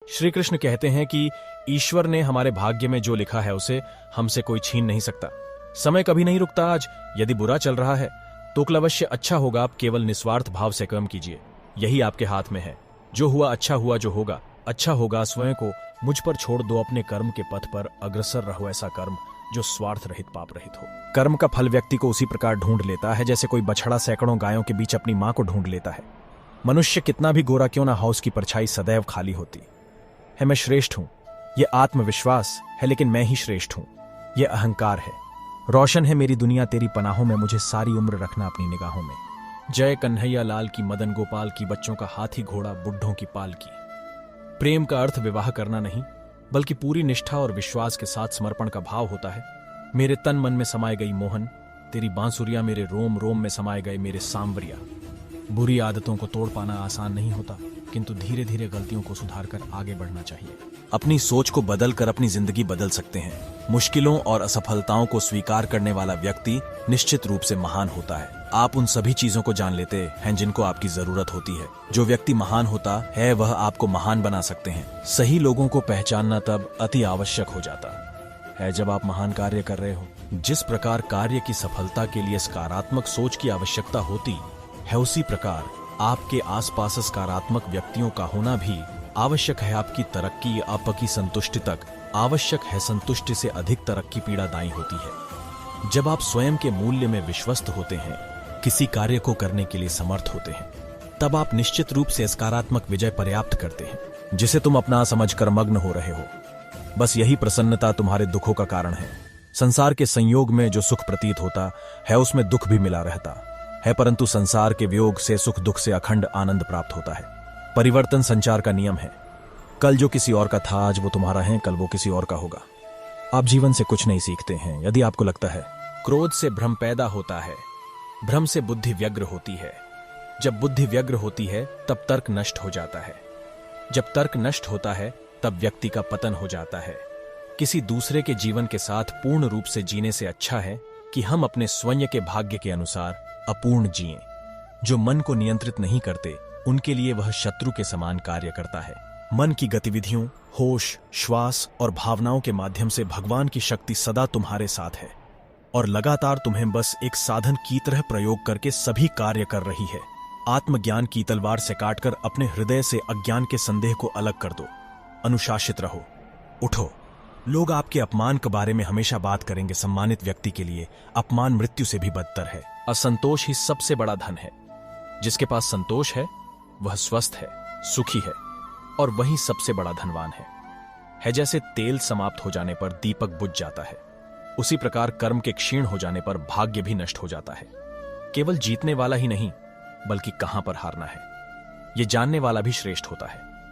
श्री कृष्ण कहते हैं कि ईश्वर ने हमारे भाग्य में जो लिखा है उसे हमसे कोई छीन नहीं सकता। समय कभी नहीं रुकता। आज यदि बुरा चल रहा है तो कल अवश्य अच्छा होगा। आप केवल निस्वार्थ भाव से कर्म कीजिए, यही आपके हाथ में है। जो हुआ अच्छा हुआ, जो होगा अच्छा होगा। स्वयं को मुझ पर छोड़ दो, अपने कर्म के पथ पर अग्रसर रहो। ऐसा कर्म जो स्वार्थ रहित, पाप रहित हो। कर्म का फल व्यक्ति को उसी प्रकार ढूंढ लेता है जैसे कोई बछड़ा सैकड़ों गायों के बीच अपनी मां को ढूंढ लेता है। मनुष्य कितना भी गोरा क्यों ना हो, उसकी परछाई सदैव खाली होती है। मैं श्रेष्ठ हूं, यह आत्मविश्वास है, लेकिन मैं ही श्रेष्ठ हूं, यह अहंकार है। रोशन है मेरी दुनिया तेरी पनाहों में, मुझे सारी उम्र रखना अपनी निगाहों में। जय कन्हैया लाल की, मदन गोपाल की, बच्चों का हाथी घोड़ा बुढ़ों की पाल की। प्रेम का अर्थ विवाह करना नहीं, बल्कि पूरी निष्ठा और विश्वास के साथ समर्पण का भाव होता है। मेरे तन मन में समाये गई मोहन तेरी बांसुरियां, मेरे रोम रोम में समाये गए मेरे सांवरिया। बुरी आदतों को तोड़ पाना आसान नहीं होता, किंतु धीरे धीरे गलतियों को सुधारकर आगे बढ़ना चाहिए। अपनी सोच को बदलकर अपनी जिंदगी बदल सकते हैं। मुश्किलों और असफलताओं को स्वीकार करने वाला व्यक्ति निश्चित रूप से महान होता है। आप उन सभी चीजों को जान लेते हैं जिनको आपकी जरूरत होती है। जो व्यक्ति महान होता है वह आपको महान बना सकते हैं। सही लोगों को पहचानना तब अति आवश्यक हो जाता है जब आप महान कार्य कर रहे हो। जिस प्रकार कार्य की सफलता के लिए सकारात्मक सोच की आवश्यकता होती है, उसी प्रकार आपके आसपास सकारात्मक व्यक्तियों का होना भी आवश्यक है। आपकी तरक्की आपकी संतुष्टि तक आवश्यक है। संतुष्टि से अधिक तरक्की पीड़ादायी होती है। जब आप स्वयं के मूल्य में विश्वस्त होते हैं, किसी कार्य को करने के लिए समर्थ होते हैं, तब आप निश्चित रूप से सकारात्मक विजय पर्याप्त करते हैं, जिसे तुम अपना समझकर मग्न हो रहे हो। बस यही प्रसन्नता तुम्हारे दुखों का कारण है। संसार के संयोग में जो सुख प्रतीत होता है उसमें दुख भी मिला रहता है, परंतु संसार के वियोग से सुख दुख से अखंड आनंद प्राप्त होता है। परिवर्तन संचार का नियम है। कल जो किसी और का था, आज वो तुम्हारा है, कल वो किसी और का होगा। आप जीवन से कुछ नहीं सीखते हैं यदि आपको लगता है क्रोध से भ्रम पैदा होता है, भ्रम से बुद्धि व्यग्र होती है। जब बुद्धि व्यग्र होती है तब तर्क नष्ट हो जाता है। जब तर्क नष्ट होता है तब व्यक्ति का पतन हो जाता है। किसी दूसरे के जीवन के साथ पूर्ण रूप से जीने से अच्छा है कि हम अपने स्वयं के भाग्य के अनुसार अपूर्ण जिएं। जो मन को नियंत्रित नहीं करते उनके लिए वह शत्रु के समान कार्य करता है। मन की गतिविधियों, होश, श्वास और भावनाओं के माध्यम से भगवान की शक्ति सदा तुम्हारे साथ है और लगातार तुम्हें बस एक साधन की तरह प्रयोग करके सभी कार्य कर रही है। आत्मज्ञान की तलवार से काटकर अपने हृदय से अज्ञान के संदेह को अलग कर दो। अनुशासित रहो, उठो। लोग आपके अपमान के बारे में हमेशा बात करेंगे। सम्मानित व्यक्ति के लिए अपमान मृत्यु से भी बदतर है। असंतोष ही सबसे बड़ा धन है। जिसके पास संतोष है वह स्वस्थ है, सुखी है और वही सबसे बड़ा धनवान है। जैसे तेल समाप्त हो जाने पर दीपक बुझ जाता है, उसी प्रकार कर्म के क्षीण हो जाने पर भाग्य भी नष्ट हो जाता है। केवल जीतने वाला ही नहीं बल्कि कहां पर हारना है, यह जानने वाला भी श्रेष्ठ होता है।